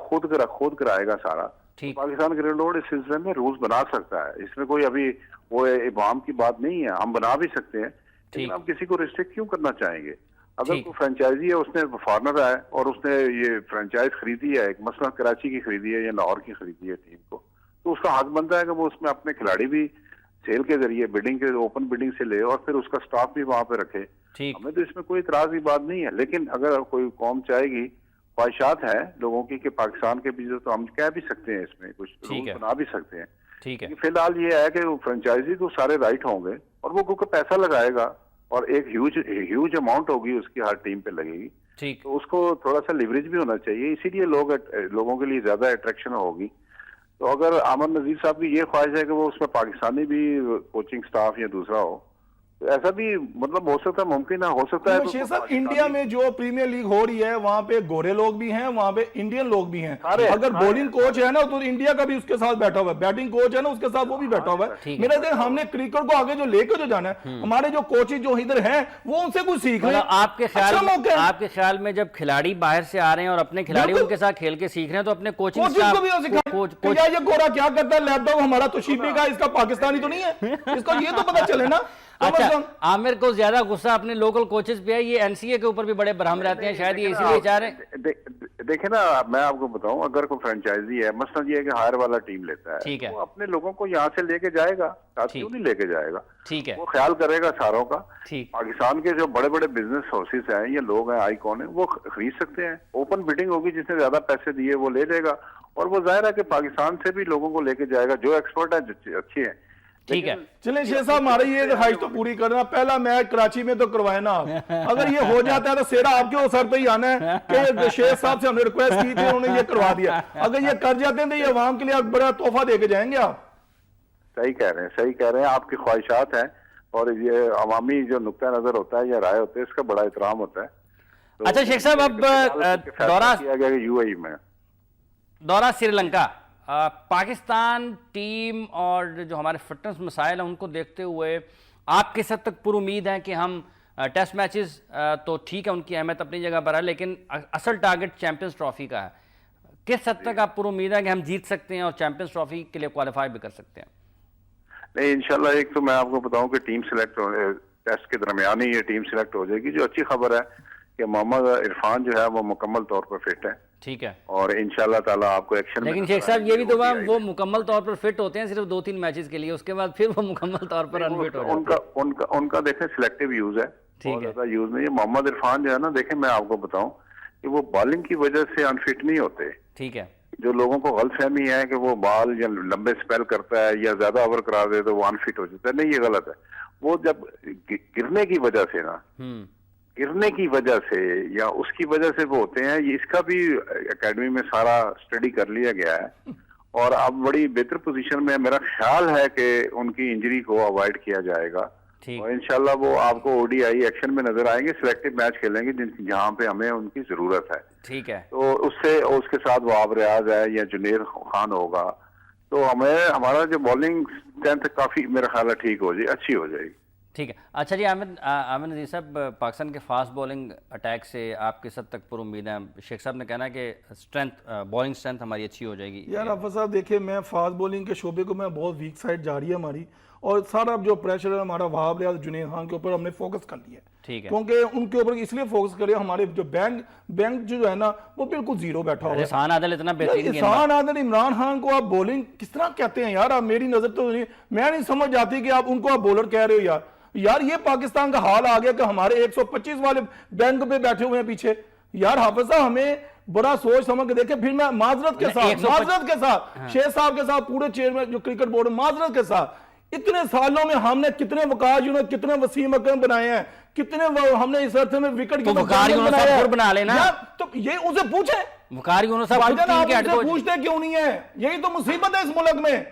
खुद कराएगा सारा, तो पाकिस्तान क्रिकेट बोर्ड इस सिलसिले में रूल्स बना सकता है। इसमें कोई अभी वो इमाम की बात नहीं है, हम बना भी सकते हैं, लेकिन हम किसी को रिस्ट्रिक्ट क्यों करना चाहेंगे? अगर कोई फ्रेंचाइजी है, उसने फॉरनर है और उसने ये फ्रेंचाइज खरीदी है, एक मसला कराची की खरीदी है या लाहौर की खरीदी है टीम को, तो उसका हक बनता है कि वो उसमें अपने खिलाड़ी भी सेल के जरिए बिडिंग के, ओपन बिडिंग से ले और फिर उसका स्टाफ भी वहां पे रखे। हमें तो इसमें कोई इतराज की बात नहीं है, लेकिन अगर कोई कौम चाहेगी, ख्वाहिशात है लोगों की कि पाकिस्तान के बीच, तो हम कह भी सकते हैं, इसमें कुछ रूल बना भी सकते हैं। ठीक है। फिलहाल ये है कि फ्रेंचाइजी को सारे राइट होंगे और वो क्योंकि पैसा लगाएगा और एक ह्यूज अमाउंट होगी उसकी हर टीम पे लगेगी, ठीक, तो उसको थोड़ा सा लिवरेज भी होना चाहिए, इसीलिए लोगों के लिए ज्यादा अट्रैक्शन होगी। तो अगर आमिर नजीर साहब की ये ख्वाहिश है कि वो उसमें पाकिस्तानी भी कोचिंग स्टाफ या दूसरा हो, तो ऐसा भी मतलब हो सकता है, मुमकिन है, हो सकता है। शेख साहब, इंडिया में जो प्रीमियर लीग हो रही है, वहां पे गोरे लोग भी हैं, वहां पे इंडियन लोग भी हैं। अगर बॉलिंग कोच है ना, तो इंडिया का भी उसके साथ बैठा हुआ है, बैटिंग कोच है ना, उसके साथ वो भी बैठा हुआ है। मेरा ख्याल हमने क्रिकेट को आगे जो लेकर जो जाना है, हमारे जो कोचेज जो इधर हैं, वो उनसे कुछ सीख रहे हैं। आपके ख्याल में जब खिलाड़ी बाहर से आ रहे हैं और अपने खिलाड़ियों के साथ खेल के सीख रहे हैं, तो अपने कोचिंग को भी सिखा, ये गोरा क्या करता है, लैपटॉप हमारा तो शिपी का, इसका पाकिस्तानी तो नहीं है, इसको ये तो पता चले ना। अच्छा, आमिर को ज्यादा गुस्सा अपने लोकल कोचेस पे है, ये एनसीए के ऊपर भी बड़े बरहम रहते हैं, शायद ये इसीलिए चाह रहे हैं। देखे ना, मैं आपको बताऊं, अगर कोई फ्रेंचाइजी है, मसलन ये है कि हायर वाला टीम लेता है, ठीक है, वो अपने लोगों को यहाँ से लेके जाएगा, साथ क्यों नहीं लेके जाएगा? ठीक है, वो ख्याल करेगा सारों का। ठीक, पाकिस्तान के जो बड़े बड़े बिजनेस हाउसेस हैं, ये लोग हैं, आईकॉन है, वो खरीद सकते हैं, ओपन बिडिंग होगी, जिसने ज्यादा पैसे दिए वो ले लेगा, और वो जाहिर है कि पाकिस्तान से भी लोगों को लेके जाएगा जो एक्सपर्ट है, अच्छे हैं। ठीक है। चलें शेख साहब, हमारी ये ख्वाहिश तो पूरी करना, पहला मैच कराची में तो करवाए ना आप। अगर ये हो जाता है तो सेरा आपके सर पे ही आना है कि शेख साहब से हमने रिक्वेस्ट की थी, उन्होंने ये करवा दिया। अगर ये कर जाते हैं तो ये अवाम के लिए बड़ा तोहफा दे के जाएंगे आप। सही कह रहे हैं, आपकी ख्वाहिशात हैं और ये अवामी जो नुक्ता नजर होता है या राय होता है, इसका बड़ा एहतराम होता है। अच्छा शेख साहब, अब दौरा किया गया यूएई में, दौरा श्रीलंका, पाकिस्तान टीम और जो हमारे फिटनेस मसाइल हैं उनको देखते हुए आप किस हद तक पूरी उम्मीद है कि हम टेस्ट मैचेस तो ठीक है, उनकी अहमियत अपनी जगह पर है, लेकिन असल टारगेट चैंपियंस ट्रॉफी का है, किस हद तक आप पूरी उम्मीद है कि हम जीत सकते हैं और चैंपियंस ट्रॉफी के लिए क्वालिफाई भी कर सकते हैं? नहीं, इंशाल्लाह। एक तो मैं आपको बताऊं कि टीम सिलेक्ट टेस्ट के दरमियान ही ये टीम सिलेक्ट हो जाएगी। जो अच्छी खबर है कि मोहम्मद इरफान जो है वो मुकम्मल तौर पर फिट है, ठीक है, और इंशाल्लाह ताला आपको एक्शन। लेकिन शेख साहब ये भी तो वो मुकम्मल तौर पर फिट होते हैं सिर्फ 2-3 मैचेस के लिए, उसके बाद फिर वो मुकम्मल तौर पर अनफिट हो जाते हैं। उनका देखें सिलेक्टिव यूज है, ठीक बहुत है। ज्यादा यूज नहीं है। मोहम्मद इरफान जो है ना, देखें मैं आपको बताऊं कि वो बॉलिंग की वजह से अनफिट नहीं होते। ठीक है, जो लोगों को गलतफहमी है कि वो बॉल या लंबे स्पेल करता है या ज्यादा ओवर करा दे तो वो अनफिट हो जाता है, नहीं, ये गलत है। वो जब गिरने की वजह से ना, गिरने की वजह से या उसकी वजह से वो होते हैं, ये इसका भी एकेडमी में सारा स्टडी कर लिया गया है और अब बड़ी बेहतर पोजीशन में मेरा ख्याल है कि उनकी इंजरी को अवॉइड किया जाएगा और इंशाल्लाह वो आपको ओडीआई एक्शन में नजर आएंगे, सिलेक्टिव मैच खेलेंगे जहां पे हमें उनकी जरूरत है। ठीक है, तो उसके साथ वाब रियाज है या जुनेर खान होगा, तो हमें हमारा जो बॉलिंग स्ट्रेंथ काफी मेरा ख्याल है ठीक हो जाए, अच्छी हो जाएगी। ठीक है। अच्छा जी, आमिर नज़ीर साहब, पाकिस्तान के फास्ट बॉलिंग अटैक से आप किस हद तक पूरी उम्मीद है? शेख साहब ने कहना है कि बॉलिंग स्ट्रेंथ हमारी अच्छी हो जाएगी। यार हाफिज साहब देखिए, मैं फास्ट बॉलिंग के शोबे को मैं बहुत वीक साइड जा रही है हमारी, और सारा जो प्रेशर है हमारा वहाब रियाज जुनेर खान के ऊपर हमने फोकस कर लिया है। ठीक है, क्योंकि उनके ऊपर इसलिए फोकस करें, हमारे जो बैंक जो है ना वो बिल्कुल जीरो बैठा हुआ है। एहसान आदिल इतना बेहतरीन एहसान आदिल, इमरान खान को आप बॉलिंग किस तरह कहते हैं यार? आप, मेरी नजर तो नहीं, मैं नहीं समझ आती कि आप उनको आप बॉलर कह रहे हो। यार ये पाकिस्तान का हाल आ गया कि हमारे 125 वाले बैंक पे बैठे हुए हैं पीछे। यार हाफिज साहब हमें बड़ा सोच समझ के देखे। फिर मैं माजरत के साथ शेख साहब के साथ, पूरे चेयरमैन जो क्रिकेट बोर्ड, माजरत के साथ, इतने सालों में हमने कितने वकास यूनिट, कितने वसीम अकरम बनाए हैं, कितने हमने इस अर्थ में विकेट बना लेना। तो ये उसे पूछे, पूछते क्यों नहीं है? यही तो मुसीबत है इस मुल्क में,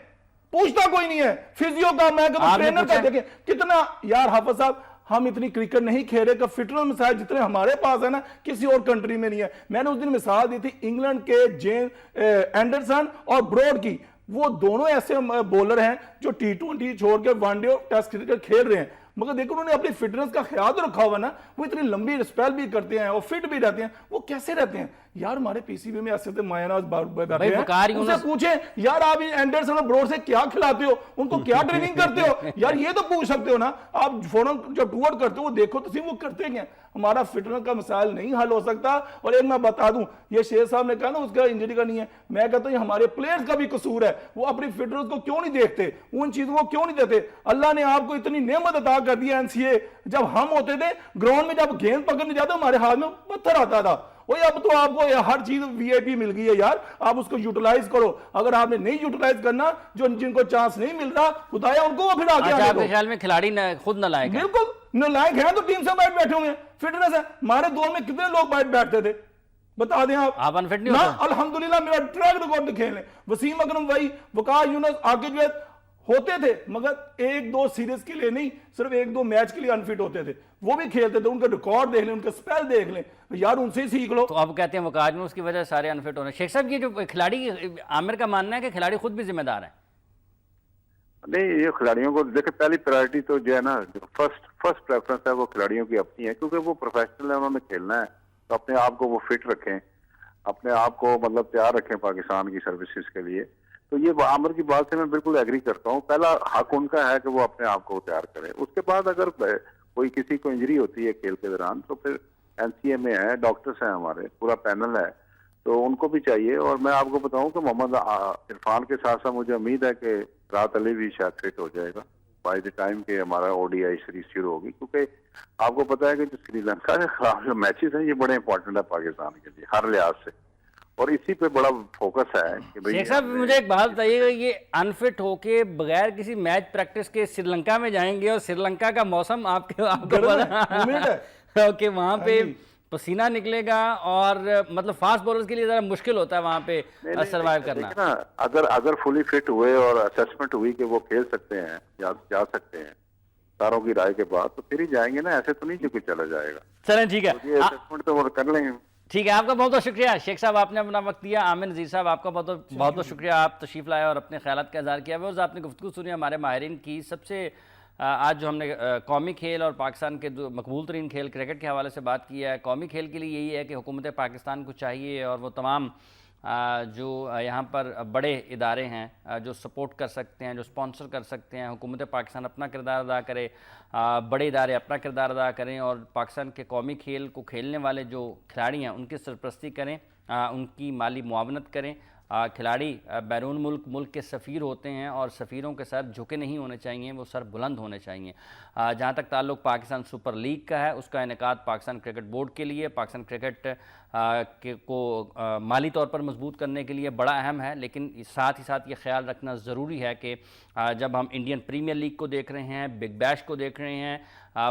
पूछता कोई नहीं है। फिजियो का, मैं ट्रेनर का देखें कितना। यार हाफिज साहब हम इतनी क्रिकेट नहीं खेल रहे, फिटनेस मिसाइल जितने हमारे पास है ना किसी और कंट्री में नहीं है। मैंने उस दिन मिसाल दी थी इंग्लैंड के जेन एंडरसन और ब्रॉड की। वो दोनों ऐसे बॉलर हैं जो T20 छोड़ के वनडे और टेस्ट क्रिकेट खेल रहे हैं, मगर देखो उन्होंने अपनी फिटनेस का ख्याल तो रखा हुआ ना। वो इतनी लंबी स्पेल भी करते हैं और फिट भी रहते हैं। वो कैसे रहते हैं यार? हमारे पीसीबी में ऐसे मायनाज बैठे हैं, उनसे पूछे यार आप एंडरसन और ब्रॉड से क्या खिलाते हो, उनको क्या ट्रेनिंग करते हो? यार ये तो पूछ सकते हो ना आप। फौरन जब टूर करते हो वो देखो तो वो करते क्या। हमारा फिटनेस का मसाइल नहीं हल हो सकता। और एक मैं बता दूं, ये शेर साहब ने कहा ना उसका इंजरी का नहीं है, मैं कहता हूं ये हमारे प्लेयर्स का भी कसूर है। वो अपनी फिटनेस को क्यों नहीं देखते, उन चीजों को क्यों नहीं देते? अल्लाह ने आपको इतनी नेमत अता कर दी है। एनसीए जब हम होते थे ग्राउंड में, जब गेंद पकड़ने जाते हमारे हाथ में पत्थर आता था। और अब तो आपको हर चीज वीआईपी मिल गई है यार, आप उसको यूटिलाइज करो। अगर आपने नहीं यूटिलाइज करना, जो जिनको चांस नहीं मिल रहा बताया उनको, वो फिर आगे आपके ख्याल में खिलाड़ी खुद नालायक है? बिल्कुल नालायक है, तो टीम से बैठे हुए हैं। फिटनेस है, हमारे दौर में कितने लोग बैठते थे बता दें आप अनफिट नहीं होते? अल्हम्दुलिल्लाह मेरा ट्रैक रिकॉर्ड खेल, वसीम अकरम भाई, वकास यूनुस, आकिब जैद होते थे, मगर 1-2 सीरीज के लिए नहीं, सिर्फ 1-2 मैच के लिए अनफिट होते थे। वो भी खेलते थे, उनका रिकॉर्ड देख लें, उनका स्पेल देख लें यार, उनसे ही सीख लो। तो अब कहते हैं वकास यूनुस की वजह से सारे अनफिट होने। शेख साहब ये जो खिलाड़ी, आमिर का मानना है कि खिलाड़ी खुद भी जिम्मेदार है? नहीं, ये खिलाड़ियों को देखे, पहली प्रायोरिटी तो जो है ना, जो फर्स्ट प्रेफरेंस है वो खिलाड़ियों की अपनी है, क्योंकि वो प्रोफेशनल है, उन्होंने खेलना है। तो अपने आप को वो फिट रखें, अपने आप को मतलब तैयार रखें पाकिस्तान की सर्विसेज के लिए। तो ये आमिर की बात से मैं बिल्कुल एग्री करता हूँ। पहला हक उनका है कि वो अपने आप को तैयार करें। उसके बाद अगर कोई किसी को इंजरी होती है खेल के दौरान, तो फिर एनसीए में है, डॉक्टर्स हैं, हमारे पूरा पैनल है, तो उनको भी चाहिए। और मैं आपको बताऊं कि मोहम्मद इरफान के साथ साथ मुझे उम्मीद है कि राहत अली भी शायद फिट हो जाएगा बाय द टाइम के हमारा ओडीआई सीरीज शुरू होगी, क्योंकि आपको पता है कि जो श्रीलंका के खिलाफ जो मैचेस हैं ये बड़े इंपॉर्टेंट है पाकिस्तान के लिए हर लिहाज से, और इसी पे बड़ा फोकस है कि भाई। शेख साहब मुझे एक बात बताइएगा, ये अनफिट होके बगैर किसी मैच प्रैक्टिस के श्रीलंका में जाएंगे और श्रीलंका का मौसम आपको पता कि वहां पे पसीना निकलेगा और मतलब फास्ट बॉलर्स के लिए जरा मुश्किल होता है वहां पे सरवाइव करना ना। अगर फुली फिट हुए और असेसमेंट हुई कि वो खेल सकते हैं, जा सकते हैं, सारों की राय के बाद तो फिर ही जाएंगे ना, ऐसे तो नहीं जो कोई चला जाएगा। चलें ठीक है, तो ये असेसमेंट तो वो कर लेंगे। ठीक है, आपका बहुत बहुत शुक्रिया शेख साहब, आपने अपना वक्त दिया। आमिर नज़ीर साहब, आपका बहुत बहुत शुक्रिया, आप तशरीफ़ लाए और अपने ख्यालात का इज़हार किया। वो आपने गुफ्तगू सुनी हमारे माहिरीन की। सबसे आज जो हमने कौमी खेल और पाकिस्तान के मकबूल तरीन खेल क्रिकेट के हवाले से बात की है। कौमी खेल के लिए यही है कि हुकूमत पाकिस्तान को चाहिए और वो तमाम जो यहाँ पर बड़े इदारे हैं जो सपोर्ट कर सकते हैं, जो स्पॉन्सर कर सकते हैं, हुकूमत पाकिस्तान अपना किरदार अदा करे, बड़े इदारे अपना किरदार अदा करें और पाकिस्तान के कौमी खेल को खेलने वाले जो खिलाड़ी हैं उनकी सरपरस्ती करें, उनकी माली मुआवनत करें। खिलाड़ी बैरून मुल्क के सफ़ीर होते हैं और सफ़ीरों के सर झुके नहीं होने चाहिए, वो सर बुलंद होने चाहिए। जहाँ तक ताल्लुक़ पाकिस्तान सुपर लीग का है, उसका इनेकाद पाकिस्तान क्रिकेट बोर्ड के लिए, पाकिस्तान क्रिकेट को माली तौर पर मजबूत करने के लिए बड़ा अहम है। लेकिन साथ ही साथ ये ख्याल रखना ज़रूरी है कि जब हम इंडियन प्रीमियर लीग को देख रहे हैं, बिग बैश को देख रहे हैं,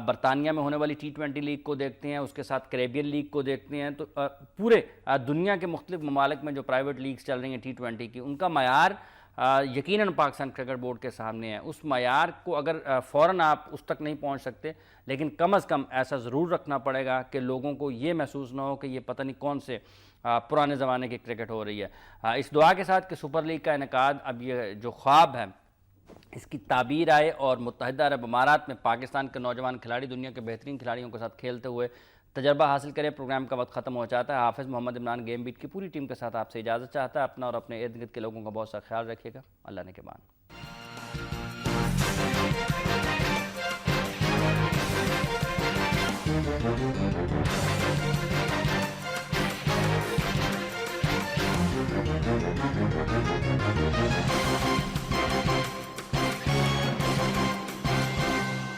बरतानिया में होने वाली T20 लीग को देखते हैं, उसके साथ कैरेबियन लीग को देखते हैं, तो पूरे दुनिया के मुख्तलिफ ममालिक में जो प्राइवेट लीग्स चल रही हैं T20 की, उनका मयार यकीनन पाकिस्तान क्रिकेट बोर्ड के सामने है। उस मयार को अगर फ़ौरन आप उस तक नहीं पहुंच सकते, लेकिन कम अज़ कम ऐसा ज़रूर रखना पड़ेगा कि लोगों को ये महसूस ना हो कि ये पता नहीं कौन से पुराने ज़माने की क्रिकेट हो रही है। इस दुआ के साथ कि सुपर लीग का इनेकाद, अब ये जो ख्वाब है इसकी ताबीर आए और मुत्तहिदा अरब अमारात में पाकिस्तान के नौजवान खिलाड़ी दुनिया के बेहतरीन खिलाड़ियों के साथ खेलते हुए तजर्बा हासिल करें। प्रोग्राम का वक्त ख़त्म हो जाता है। हाफिज़ मोहम्मद इमरान गेम बीट की पूरी टीम के साथ आपसे इजाज़त चाहता है। अपना और अपने इर्द गिर्द के लोगों का बहुत सा ख्याल रखिएगा। अल्लाह ने के मान।